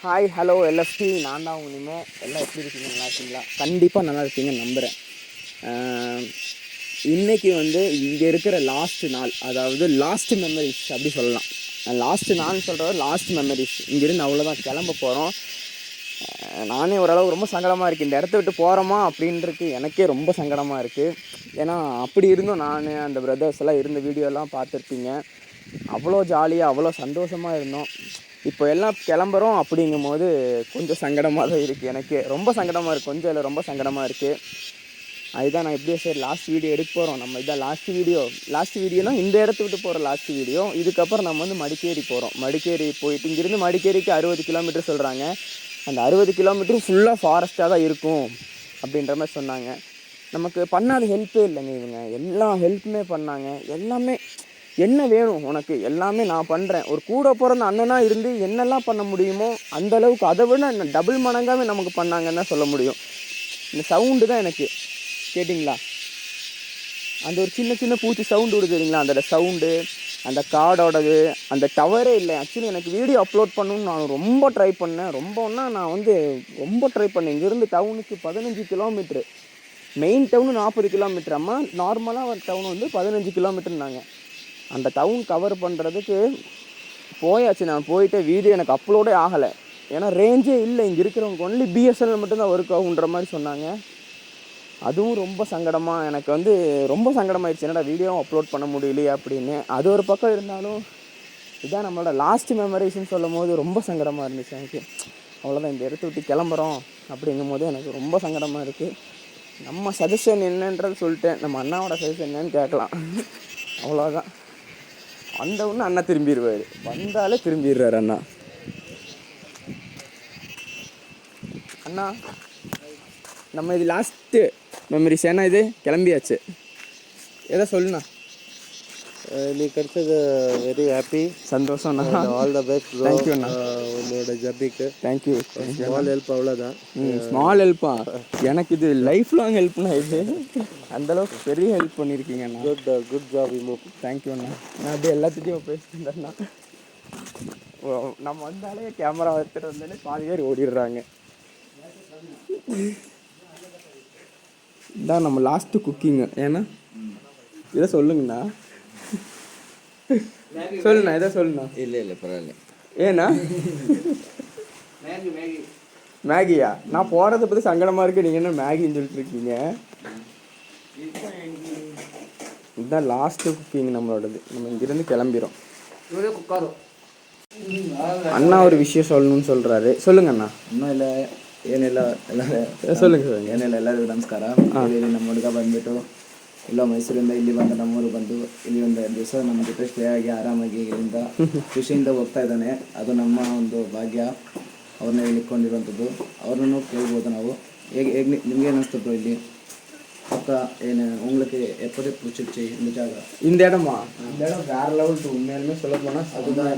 Hi hello LFT, நான் தான் உங்கள் நிமோ. எல்லாம் எப்படி இருக்கீங்க? நல்லா இருக்கீங்களா? கண்டிப்பாக நல்லா இருக்கீங்கன்னு நம்புகிறேன். இன்றைக்கி வந்து இங்கே இருக்கிற லாஸ்ட் நாள், அதாவது லாஸ்ட் மெமரிஸ் அப்படி சொல்லலாம். லாஸ்ட் நாள்னு சொல்கிறது லாஸ்ட் மெமரிஸ். இங்கேருந்து அவ்வளோதான், கிளம்ப போகிறோம். நானே ஓரளவு ரொம்ப சங்கடமாக இருக்குது. இந்த இடத்த விட்டு போகிறோமா அப்படின்றது எனக்கே ரொம்ப சங்கடமாக இருக்குது. ஏன்னா அப்படி இருந்தும் நான் அந்த பிரதர்ஸ் எல்லாம் இருந்த வீடியோலாம் பார்த்துருப்பீங்க. அவ்வளோ ஜாலியாக அவ்வளோ சந்தோஷமாக இருந்தோம். இப்போ எல்லாம் கிளம்புறோம் அப்படிங்கும் போது கொஞ்சம் சங்கடமாக தான் இருக்குது. எனக்கு ரொம்ப சங்கடமாக இருக்குது, கொஞ்சம் இல்லை ரொம்ப சங்கடமாக இருக்குது. அதுதான் நான் எப்படியோ சரி லாஸ்ட் வீடியோ எடுக்க போகிறோம். நம்ம இதான் லாஸ்ட் வீடியோனா இந்த இடத்த விட்டு போகிற லாஸ்ட் வீடியோ. இதுக்கப்புறம் நம்ம வந்து மடிக்கேரி போகிறோம். மடிக்கேரி போயிட்டு இங்கேருந்து மடிக்கேரிக்கு 60 கிலோமீட்டர் சொல்கிறாங்க. அந்த 60 கிலோமீட்டரும் ஃபுல்லாக ஃபாரஸ்ட்டாக தான் இருக்கும் அப்படின்ற மாதிரி சொன்னாங்க. நமக்கு பண்ணாத ஹெல்ப்பே இல்லைங்க இவங்க. எல்லா ஹெல்ப்புமே பண்ணாங்க. எல்லாமே என்ன வேணும் உனக்கு எல்லாமே நான் பண்ணுறேன். ஒரு கூட பிறந்த அண்ணனாக இருந்து என்னெல்லாம் பண்ண முடியுமோ அந்தளவுக்கு, அதை விட டபுள் மடங்காகவே நமக்கு பண்ணாங்கன்னு தான் சொல்ல முடியும். இந்த சவுண்டு தான் எனக்கு கேட்டிங்களா, அந்த ஒரு சின்ன சின்ன பூச்சி சவுண்டு விடுது தெரியுங்களா, அந்த சவுண்டு, அந்த காடோடது, அந்த டவரே இல்லை. ஆக்சுவலி எனக்கு வீடியோ அப்லோட் பண்ணணும்னு நான் ரொம்ப ட்ரை பண்ணேன். ரொம்ப ட்ரை பண்ணேன். இங்கேருந்து டவுனுக்கு 15 கிலோமீட்ரு, மெயின் டவுனு 40 கிலோமீட்டர். அம்மா நார்மலாக ஒரு டவுன் வந்து 15 கிலோமீட்டர்னாங்க. அந்த டவுன் கவர் பண்ணுறதுக்கு போயாச்சு. நான் போயிட்டு வீடியோ எனக்கு அப்லோடே ஆகலை. ஏன்னா ரேஞ்சே இல்லை. இங்கே இருக்கிறவங்க ஒன்லி பிஎஸ்என்எல் மட்டும்தான் ஒர்க் ஆகுன்ற மாதிரி சொன்னாங்க. அதுவும் ரொம்ப சங்கடமாக எனக்கு வந்து ரொம்ப சங்கடமாயிடுச்சு. என்னடா வீடியோவும் அப்லோட் பண்ண முடியலையே அப்படின்னு. அது ஒரு பக்கம் இருந்தாலும் இதான் நம்மளோட லாஸ்ட் மெமரிஸ்ன்னு சொல்லும் போது ரொம்ப சங்கடமாக இருந்துச்சு எனக்கு. அவ்வளோதான், இந்த இடத்த விட்டு கிளம்புறோம் அப்படிங்கும் போது எனக்கு ரொம்ப சங்கடமாக இருக்குது. நம்ம சஜஷன் என்னன்றது சொல்லிட்டேன். நம்ம அண்ணாவோட சஜஷன் என்னன்னு கேட்கலாம். அவ்வளோதான். வந்தவுடனே அண்ணா திரும்பிடுவார். வந்தாலே திரும்பிடுறாரு அண்ணா. அண்ணா நம்ம இது லாஸ்ட்டு மெமரிஸ். ஏன்னா இது கிளம்பியாச்சு. எதை சொல்லுண்ணா? நீ கிடைச்சது வெரி ஹாப்பி, சந்தோஷம்ண்ணா. All the best. தேங்க்யூ அண்ணா, உன்னோட ஜர்னிக்கு தேங்க்யூ. ஸ்மால் ஹெல்ப், அவ்வளோதான். ஸ்மால் ஹெல்ப்பா? எனக்கு இது லைஃப் லாங் ஹெல்ப்னா இது. அந்தளவுக்கு பெரிய ஹெல்ப் பண்ணியிருக்கீங்க அண்ணா. குட் ஜாப் இமோ. தேங்க்யூ அண்ணா. நான் அப்படியே எல்லாத்துட்டையும் பேசிட்டேன்னா நம்ம வந்தாலே கேமரா எடுத்துகிட்டு வந்தாலே பாதி பேர் ஓடிடுறாங்க. இதான் நம்ம லாஸ்ட்டு குக்கிங்கு. ஏன்னா இதை சொல்லுங்கண்ணா. சொல்லுண்ணா, இதை சொல்லுண்ணா. இல்லை பரவாயில்ல. ஏண்ணா மேகியா? நான் போகிறத பற்றி சங்கடமாக இருக்குது, நீங்கள் என்ன மேகின்னு சொல்லிட்டு இருக்கீங்க? இதுதான் லாஸ்ட்டு குக்கிங் நம்மளோடது. நம்ம இங்கேருந்து கிளம்பிடும். அண்ணா ஒரு விஷயம் சொல்லணும்னு சொல்கிறாரு. சொல்லுங்க ಅಣ್ಣ. ಇನ್ನೂ ಇಲ್ಲ ಏನಿಲ್ಲ, சொல்லுங்க. ಏನಿಲ್ಲ, ಎಲ್ಲರಿಗೂ ನಮಸ್ಕಾರ. ಇಲ್ಲಿ ನಮ್ಮ ಹುಡುಗ ಬಂದುಬಿಟ್ಟು ಇಲ್ಲ ಮೈಸೂರಿಂದ ಇಲ್ಲಿ ಬಂದು ನಮ್ಮೂರು ಬಂದು ಇಲ್ಲಿ ಒಂದು 2 ದಿವಸ ನಮ್ಮ ಜೊತೆ ಸ್ಟೇ ಆಗಿ ಆರಾಮಾಗಿ ಇಲ್ಲಿಂದ ಖುಷಿಯಿಂದ ಹೋಗ್ತಾ ಇದ್ದಾನೆ. ಅದು ನಮ್ಮ ಒಂದು ಭಾಗ್ಯ, ಅವ್ರನ್ನ ಇಲ್ಲಿ ಇಟ್ಕೊಂಡಿರುವಂಥದ್ದು. ಅವ್ರನ್ನೂ ಕೇಳ್ಬೋದು ನಾವು. ಹೇಗೆ ನಿಮ್ಗೆ ಅನಿಸ್ತದ್ದು ಇಲ್ಲಿ பக்கா என்ன உங்களுக்கு எப்படி பிடிச்சிருச்சு இந்த ஜாகா? இந்த இடமா? இந்த இடம் வேற லெவல் டூ. உண்மையாலுமே சொல்ல போனால் அதுதான்.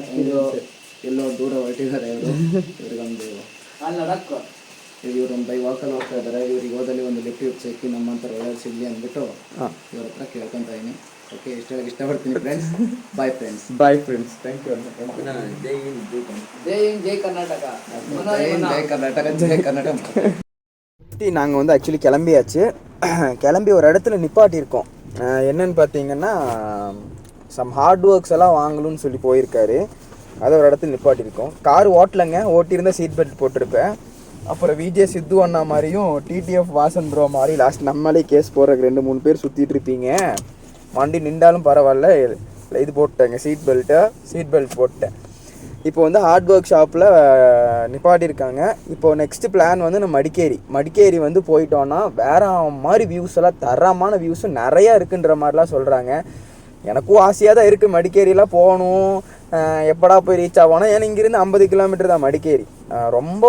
ಎಲ್ಲೋ ದೂರ ಹೊರಟಿದ್ದಾರೆ ಇವರು. ಇವ್ರಿಗೊಂದು ಇವರು ಒಂದು ಬೈ ವಾಕಲ್ಲಿ ಹೋಗ್ತಾ ಇದ್ದಾರೆ. ಇವ್ರಿಗೆ ಹೋದಲ್ಲಿ ಒಂದು ಲಿಫ್ಟ್ ಸಿಕ್ಕಿ ನಮ್ಮಂಥವ್ರು ಒಳ್ಳೆ ಸಿಗಲಿ ಅಂದ್ಬಿಟ್ಟು ಇವ್ರ ಹತ್ರ ಕೇಳ್ಕೊತ ಇದ್ದೀನಿ. ಓಕೆ, ಇಷ್ಟಪಡ್ತೀನಿ friends. Bye friends. Bye friends. Thank you. Jai Hind, Jai Karnataka. Jai Karnataka, Jai Karnataka. நாங்கள் வந்து ஆக்சுவலி கிளம்பி ஒரு இடத்துல நிப்பாட்டியிருக்கோம். என்னன்னு பார்த்தீங்கன்னா சம் ஹார்ட் ஒர்க்ஸ் எல்லாம் வாங்கணும்னு சொல்லி போயிருக்காரு. அதை ஒரு இடத்துல நிப்பாட்டியிருக்கோம். கார் ஓட்டலைங்க, ஓட்டியிருந்தால் சீட் பெல்ட் போட்டிருப்பேன். அப்புறம் விஜே சித்து அண்ணா மாதிரியும் டிடிஎஃப் வாசன் ப்ரோ மாதிரி லாஸ்ட் நம்மளே கேஸ் போடுறதுக்கு 2-3 பேர் சுற்றிட்டு இருப்பீங்க. வண்டி நின்றாலும் பரவாயில்ல, இது போட்டேங்க, சீட் பெல்ட் போட்டேன். இப்போ வந்து ஹார்ட் ஒர்க் ஷாப்பில் நிப்பாட்டியிருக்காங்க. இப்போது நெக்ஸ்ட்டு பிளான் வந்து நம்ம மடிக்கேரி வந்து போயிட்டோன்னா வேற மாதிரி வியூஸ் எல்லாம், தரமான வியூஸும் நிறையா இருக்குன்ற மாதிரிலாம் சொல்கிறாங்க. எனக்கும் ஆசையாக தான் இருக்குது மடிக்கேரியெலாம் போகணும். எப்படா போய் ரீச் ஆகணும்? ஏன்னா இங்கேருந்து 50 கிலோமீட்டர் தான் மடிக்கேரி, ரொம்ப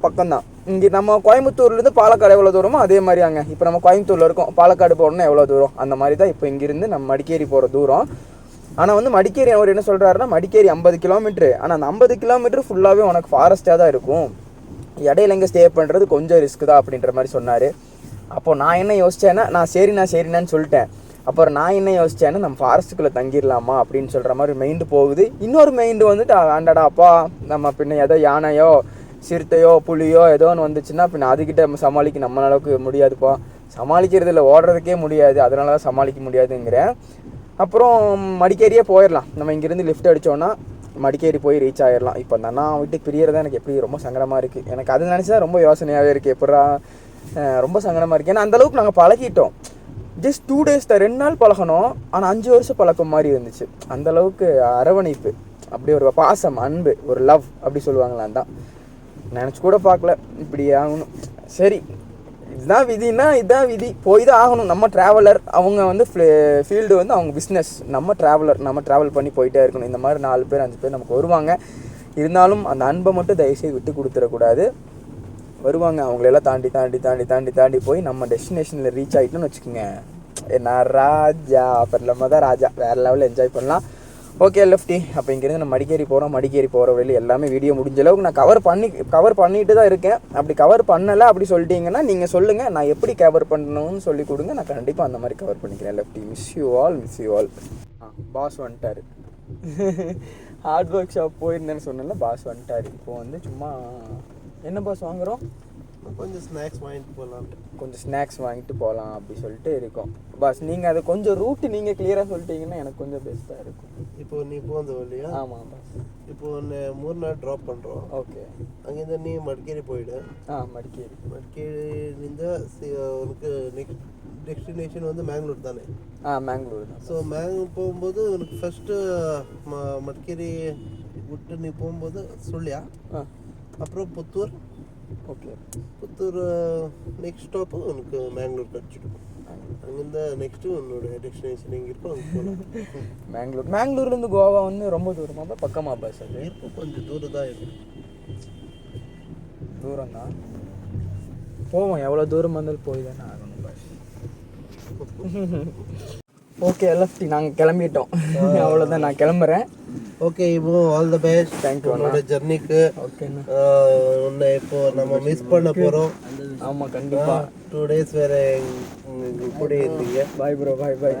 பக்கம்தான். இங்கே நம்ம கோயம்புத்தூர்லேருந்து பாலக்காடு எவ்வளோ தூரமோ அதே மாதிரி அங்கே இப்போ நம்ம கோயம்புத்தூரில் இருக்கோம், பாலக்காடு போகணுன்னா எவ்வளோ தூரம், அந்த மாதிரி தான் இப்போ இங்கேருந்து நம்ம மடிக்கேரி போகிற தூரம். ஆனால் வந்து மடிக்கேரி அவர் என்ன சொல்கிறாருன்னா, மடிக்கேரி 50 கிலோமீட்ரு. ஆனால் அந்த 50 கிலோமீட்ரு ஃபுல்லாகவே உனக்கு ஃபாரஸ்ட்டாக தான் இருக்கும், இடையில எங்கே ஸ்டே பண்ணுறது கொஞ்சம் ரிஸ்க் தான் அப்படின்ற மாதிரி சொன்னார். அப்போது நான் என்ன யோசித்தேன்னா, நான் சரிண்ணான்னு சொல்லிட்டேன். அப்புறம் நான் என்ன யோசித்தேன்னா, நம்ம ஃபாரஸ்ட்டுக்குள்ளே தங்கிடலாமா அப்படின்னு சொல்கிற மாதிரி மைண்டு போகுது. இன்னொரு மைண்டு வந்துட்டு, வேண்டாடா அப்பா, நம்ம பின்ன ஏதோ யானையோ சிறுத்தையோ புலியோ ஏதோ ஒன்று வந்துச்சுன்னா பின்ன அதுக்கிட்ட சமாளிக்க நம்ம அளவுக்கு முடியாதுப்பா. சமாளிக்கிறது இல்லை, ஓடுறதுக்கே முடியாது, அதனால தான் சமாளிக்க முடியாதுங்கிறேன். அப்புறம் மடிக்கேரியே போயிடலாம். நம்ம இங்கேருந்து லிஃப்ட் அடித்தோன்னா மடிக்கேரி போய் ரீச் ஆகிடலாம். இப்போ அந்த அண்ணா வீட்டுக்கு பிரியறதா எனக்கு எப்படி ரொம்ப சங்கடமாக இருக்குது. எனக்கு அது நினச்சி தான் ரொம்ப யோசனையாகவே இருக்குது. எப்படா ரொம்ப சங்கடமாக இருக்குது. ஏன்னா அந்தளவுக்கு நாங்கள் பழகிட்டோம். ஜஸ்ட் 2 days தான், 2 நாள் பழகணும். ஆனால் 5 வருஷம் பழக்கம் மாதிரி இருந்துச்சு. அந்தளவுக்கு அரவணைப்பு, அப்படி ஒரு பாசம், அன்பு, ஒரு லவ் அப்படி சொல்லுவாங்களான் தான். நினச்சி கூட பார்க்கல இப்படி ஆகணும். சரி, இதுதான் விதின்னா இதுதான் விதி, போய் தான் ஆகணும். நம்ம ட்ராவலர், அவங்க வந்து ஃபீல்டு வந்து அவங்க பிஸ்னஸ், நம்ம ட்ராவலர், நம்ம ட்ராவல் பண்ணி போயிட்டே இருக்கணும். இந்த மாதிரி 4 பேர் 5 பேர் நமக்கு வருவாங்க. இருந்தாலும் அந்த அன்பை மட்டும் தயவுசெய்து விட்டு கொடுத்துடக்கூடாது. வருவாங்க, அவங்களெல்லாம் தாண்டி தாண்டி தாண்டி தாண்டி தாண்டி போய் நம்ம டெஸ்டினேஷனில் ரீச் ஆகிட்டோன்னு வச்சுக்கோங்க. என்ன ராஜா, அப்புறம் நம்ம தான் ராஜா, வேறு லெவலில் என்ஜாய் பண்ணலாம். ஓகே லெஃப்டி, அப்போ இங்கேருந்து நம்ம மடிக்கேரி போகிறோம். மடிக்கேரி போகிற வழியில் எல்லாமே வீடியோ முடிஞ்ச அளவுக்கு நான் கவர் பண்ணிட்டு தான் இருக்கேன். அப்படி கவர் பண்ணலை அப்படி சொல்லிட்டீங்கன்னா நீங்கள் சொல்லுங்கள், நான் எப்படி கவர் பண்ணணும்னு சொல்லி கொடுங்க, நான் கண்டிப்பாக அந்த மாதிரி கவர் பண்ணிக்கிறேன். Lefty, miss you all. Boss வந்துட்டார். ஹார்ட் ஒர்க் ஷாப் போயிருந்தேன்னு சொன்னேன்ல, பாஸ் வந்துட்டார். இப்போ வந்து சும்மா என்ன பாஸ் வாங்குகிறோம், கொஞ்சம் ஸ்நாக்ஸ் வாங்கிட்டு போகலாம் அப்படி சொல்லிட்டு இருக்கோம். பாஸ் நீங்கள் அதை கொஞ்சம் ரூட்டு நீங்கள் கிளியராக சொல்லிட்டீங்கன்னா எனக்கு கொஞ்சம் பெஸ்ட்டாக இருக்கும். இப்போ நீ போந்த வழியா? ஆமாம் பாஸ். இப்போ ஒன்று 3 நாள் ட்ராப் பண்ணுறோம். ஓகே. அங்கேருந்து நீ மடிக்கேரி போயிடு. மடிக்கேரிಯಿಂದ உனக்கு நெக்ஸ்ட் டெஸ்டினேஷன் வந்து மேங்களூர் தானே? மேங்களூர் தான். ஸோ மேங்களூர் போகும்போது உனக்கு ஃபஸ்ட்டு மடிக்கேரி விட்டு நீ போகும்போது சொல்லியா, அப்புறம் Puttur. Okay. Puttur next stop உனக்கு மேங்களூர் கிடச்சிடும். அங்கேருந்து நெக்ஸ்ட்டு உன்னோட டெஸ்டினேஷன் எங்கே இருக்கும் அங்கே போகலாம். மேங்களூர்லேருந்து கோவா வந்து ரொம்ப தூரமாக பக்கமாக பாஸ்? அது இருக்கும், கொஞ்சம் தூரம் தான் இருக்கும். தூரம் தான் போவோம், எவ்வளோ தூரம் வந்தாலும் போய் தானே ஆகணும் பாஸ். ஓகே லெஃப்டி, நாங்கள் கிளம்பிட்டோம். அவ்வளோதான், நான் கிளம்புறேன். ஓகே, இப்போ ஆல் தி பெஸ்ட். தேங்க்யூ உன்னோட ஜர்னிக்கு. ஓகேண்ணா. உன்னை இப்போ நம்ம மிஸ் பண்ண போகிறோம். ஆமாம் கண்டிப்பாக. 2 days வேறு கூட இருந்தீங்க. பாய் ப்ரோ, பாய் பாய்.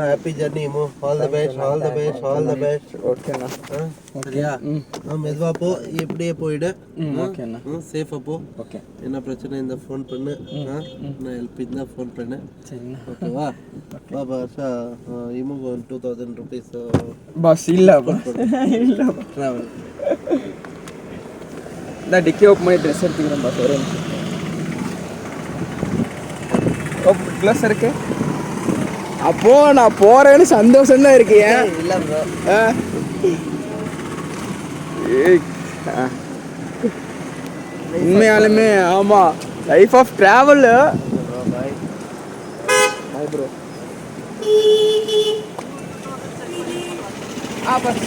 ஹாப்பி ஜர்னி மோ. All the best. ஓகேண்ணா. சரியா? மெதுவா போ, இப்படியே போயிடு. ஓகேண்ணா. சேஃபாக போ. ஓகே. என்ன பிரச்சனை இந்த ஃபோன் பண்ணு, நான் ஹெல்ப் இருந்தால் ஃபோன் பண்ணு. சரிண்ணா. ஓகேவா? பாபா இமுக 2000 rupees பாஸ். இல்லை இல்லை ட்ராவல். நான் டிக்கி ஓப்பன் பண்ணி ட்ரெஸ் எடுத்துக்கிறேன் பாஸ். ஒரு க்ளஸ் இருக்கு. அப்போ நான் போறேன்னு சந்தோஷம் தான் இருக்கு. ஏன் இல்லை ப்ரோ? உண்மையாலுமே ஆமா, life of travel. Bye bye bro. Bus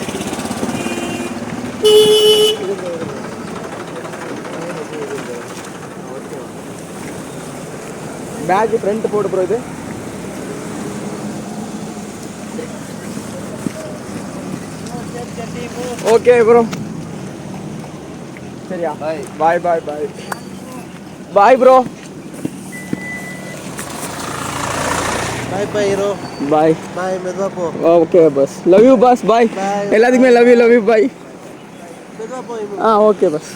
back front போட்டு ப்ரோ. இது ஓகே ப்ரோ. சரியா? Bye bye bye bye bye bro. பாய் பாய் ஹீரோ. பாய் பாய், மெதுவா போ. Okay boss. Love you boss. Bye. எல்லாத்துக்குமே லவ் யூ பாய். மெதுவா போ. Okay boss.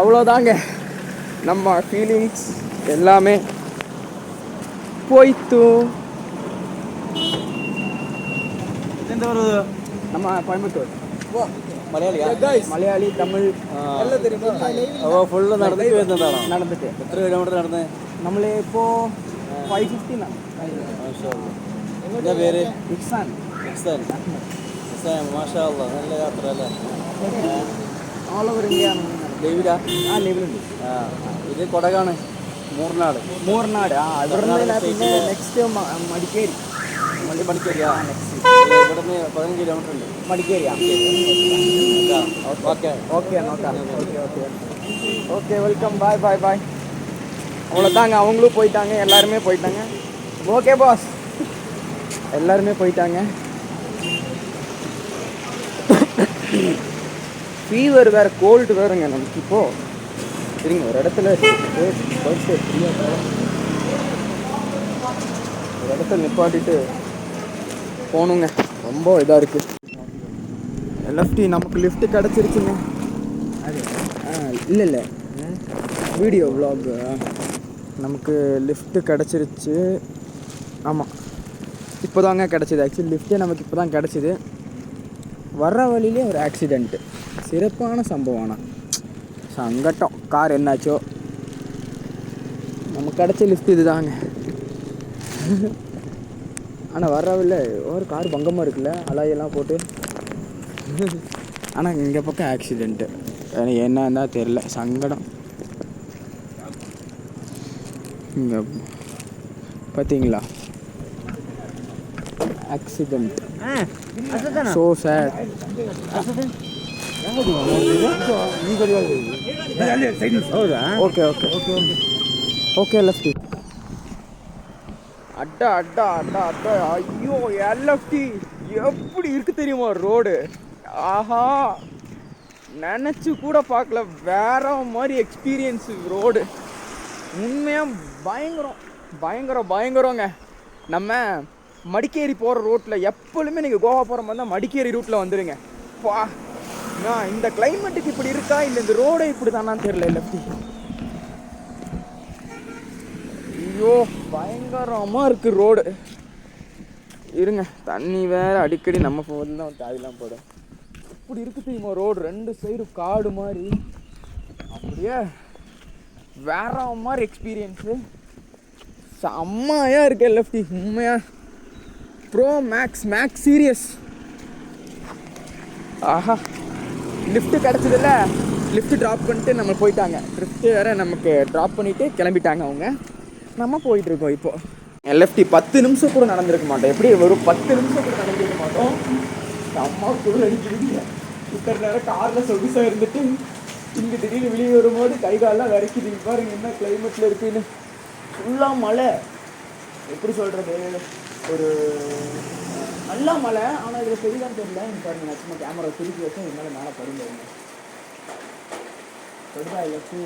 அவ்வளோதாங்க, நம்ம ஃபீலிங்ஸ் எல்லாமே போய்த்து. எந்த ஒரு நம்ம கோயம்புத்தூர். മലയാളിയാ? മലയാളി, തമിഴ് എല്ലാം தெரியுமா? അപ്പോൾ ഫുള്ള് നടന്നിട്ട് വരുന്നതാണോ? നടന്നിട്ട്. എത്ര കിലോമീറ്റർ നടന്നേ? നമ്മളിപ്പോൾ 550. എന്താ പേര്? ഇക്സാൻ. ഇക്സാൻ. ഇക്സാൻ, മാഷാ അല്ലാ, നല്ല യാത്ര അല്ലേ? All over India. ലീവിലാ? ലീവിലുണ്ട്. ഇത് കൊടകാണ്, മൂർനാട്. മൂർനാട്. ഇവിടെ പിന്നെ നെക്സ്റ്റ് മടിക്കേരി. മടിക്കേരിയാ? ഇവിടുന്ന് 15 കിലോമീറ്റർ ഉണ്ട്. മടിക്കേരിയാ? ഓക്കെ ஓகே நோക്കാം. Okay welcome. Bye bye bye. அவ்வளோதாங்க, அவங்களும் போயிட்டாங்க, எல்லாருமே போயிட்டாங்க. ஓகே பாஸ், எல்லாருமே போயிட்டாங்க. ஃபீவர் வேறு, கோல்டு வேறுங்க நமக்கு. இப்போது சரிங்க, ஒரு இடத்துல ஒரு இடத்துல நிப்பாட்டிட்டு போகணுங்க. ரொம்ப இதாக இருக்குது. லெஃப்டி நமக்கு லிஃப்ட்டு கிடச்சிருச்சுங்க. இல்லை வீடியோ vlog நமக்கு லிஃப்ட்டு கிடச்சிருச்சு. ஆமாம், இப்போ தாங்க கிடச்சிது. ஆக்சுவலி லிஃப்ட்டே நமக்கு இப்போ தான் கிடச்சிது. வர்ற வழியிலே ஒரு ஆக்சிடெண்ட்டு, சிறப்பான சம்பவம். ஆனால் சங்கட்டம், கார் என்னாச்சோ. நமக்கு கிடச்ச லிஃப்ட் இது தாங்க. ஆனால் வர்ற வழியில் ஒரு கார் பங்கமாக இருக்குல்ல, அலாயெல்லாம் போட்டு. ஆனால் இங்கே பக்கம் ஆக்சிடெண்ட்டு, எனக்கு என்னன்னா தெரில, சங்கடம். இங்கே பார்த்தீங்களா accident, so sad. Okay okay okay okay lefty. அட்டா அட்டா அட்டா அட்டா, ஐயோ எல்எஃப்டி எப்படி இருக்கு தெரியுமா ரோடு? ஆஹா, நினச்சி கூட பார்க்கல, வேற மாதிரி எக்ஸ்பீரியன்ஸ் ரோடு. உண்மையாக பயங்கரம் பயங்கரம் பயங்கரங்க. நம்ம மடிக்கேரி போகிற ரோட்டில் எப்பொழுதுமே நீங்கள் கோவா போகிற மாதிரி தான் மடிக்கேரி ரூட்டில் வந்துடுங்க. பா, நான் இந்த கிளைமேட்டுக்கு இப்படி இருக்கா இல்லை இந்த ரோடே இப்படி தானான்னு தெரியல லெஃப்டி. ஐயோ பயங்கரமாக இருக்குது ரோடு. இருங்க, தண்ணி வேறு அடிக்கடி நம்ம போதில் தான் தாவிலாம் போடும். இப்படி இருக்குது தெரியுமா ரோடு? 2 சைடு காடு மாதிரி, அப்படியே வேற மாதிரி எக்ஸ்பீரியன்ஸு. செம்மையாக இருக்கு லெஃப்டி, உண்மையாக ப்ரோ மேக்ஸ் சீரியஸ். ஆஹா, லிஃப்ட்டு கிடச்சதில்ல, லிஃப்ட்டு ட்ராப் பண்ணிட்டு நம்ம போயிட்டாங்க. லிஃப்ட்டு வேறு நமக்கு ட்ராப் பண்ணிவிட்டு கிளம்பிட்டாங்க அவங்க. நம்ம போயிட்டுருக்கோம் இப்போது. எல்எஃப்டி 10 நிமிஷம் கூட நடந்திருக்க மாட்டோம். எப்படி ஒரு 10 நிமிஷம் கூட நடந்திருக்க மாட்டோம். அம்மா கூட அடிக்கிறீங்க. இத்தனை நேரம் காரில் சொகுசாக இருந்துட்டு இங்கே திடீர்னு வெளியே வரும்போது கை காலெலாம் வரைக்குது. பாருங்க என்ன கிளைமேட்டில் இருக்குன்னு. ஃபுல்லாக மழை, எப்படி சொல்கிறது, ஒரு நல்லா மழை. ஆனால் இதில் பெரியதான் தெரியல. பாருங்க, நான் சும்மா கேமரா திருப்பி வச்சேன், இது மேலே படுங்க படுதா இல்லச்சு.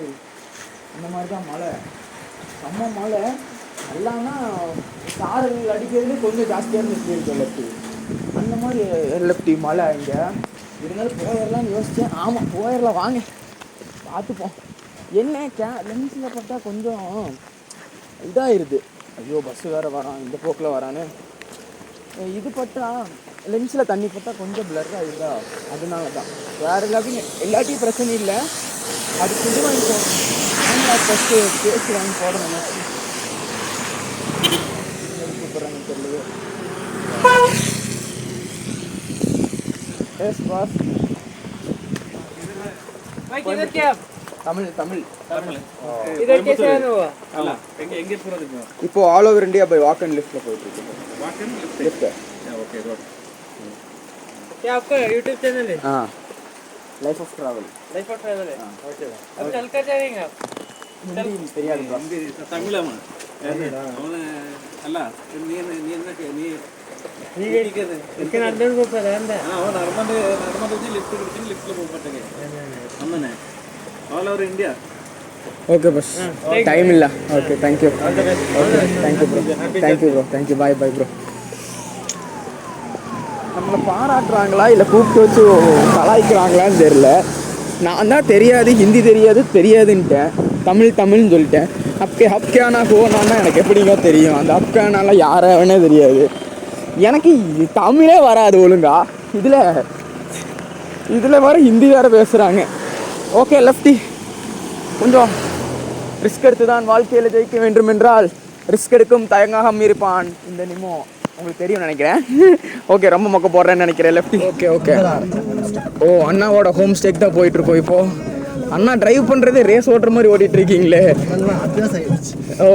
இந்த மாதிரி தான் மழை, செம்ம மழை. நல்லானா சாரல் அடிக்கிறது கொஞ்சம் ஜாஸ்தியாக இருந்துச்சு லெஃப்டி. அந்த மாதிரி லெஃப்டி மழை இங்கே. இருந்தாலும் போயிடலாம்னு யோசித்தேன். ஆமாம், போயிடலாம், வாங்க பார்த்துப்போம். என்ன லென்ஸில் பார்த்தா கொஞ்சம் இதாகிடுது. ஐயோ பஸ்ஸு வேறு வரான், இந்த போக்கில் வரான்னு. இது பட்டா லென்ஸில் தண்ணி பட்டா கொஞ்சம் பிளர் ஆகிடுதா, அதனால தான். வேறு எல்லாத்தையும் பிரச்சனை இல்லை. அது இது வாங்கி போடணும், ஃபஸ்ட்டு பேசி வாங்கி போடணும். கூப்பிட்றாங்க தெரியலையே. S pass. தமிழ் தமிழ் இப்போ all over India by walk and லிஃப்ட்ல போயிட்டு இருக்கு. लिफ्ट है ओके गुड. क्या आपका YouTube चैनल है? हाँ, लाइफ ऑफ ट्रैवल है. ओके, अब चल कर जाएंगे आप? हिंदी தெரியாது bro. தமிழமா அவன அல்ல நீ என்னக்கு நீ ಇದಕ್ಕೆ ಅರ್ಧಕ್ಕೆ ಹೋಗ್ತದೆ ಅಂದ. ಅವನು ನರ್ಮದೆ ಲಿಫ್ಟ್ ಕೊಡ್ತೀನಿ, ಲಿಫ್ಟ್ಗೆ ಹೋಗ್ಬಿಟ್ಟಿಗೆ ಅಮ್ಮನೆ all over India. Okay boss, time ಇಲ್ಲ. Okay, thank you. Okay, thank you bro, thank you bro, thank you. Bye bro. நம்மளை பாராட்டுறாங்களா இல்லை கூப்பிட்டு வச்சு கலாய்க்கிறாங்களான்னு தெரியல. நான் தான் தெரியாது, ஹிந்தி தெரியாதுன்ட்டேன், தமிழ்னு சொல்லிட்டேன். ஹப்கானா ஹோனான்னா எனக்கு எப்படிங்க தெரியும்? அந்த ஹப்கானாலாம் யாராவனே தெரியாது எனக்கு. தமிழே வராது ஒழுங்கா. இதில் வர ஹிந்தி வேறு பேசுகிறாங்க. ஓகே லெஃப்டி, கொஞ்சம் ரிஸ்க் எடுத்து தான் வாழ்க்கையில் ஜெயிக்க வேண்டும் என்றால் ரிஸ்க் எடுக்கும் தயங்காகம் இருப்பான் இந்த நிமோ. உங்களுக்கு தெரியும் நினைக்கிறேன். ஓகே, ரொம்ப மொக்க போடுறேன்னு நினைக்கிறேன் லெஃப்டி. ஓகே. ஓ, அண்ணாவோட ஹோம் ஸ்டேக்கு தான் போயிட்டுருக்கோம் இப்போது. அண்ணா டிரைவ் பண்ணுறதே ரேஸ் ஓட்டுற மாதிரி ஓட்டிகிட்டு இருக்கீங்களே. ஓ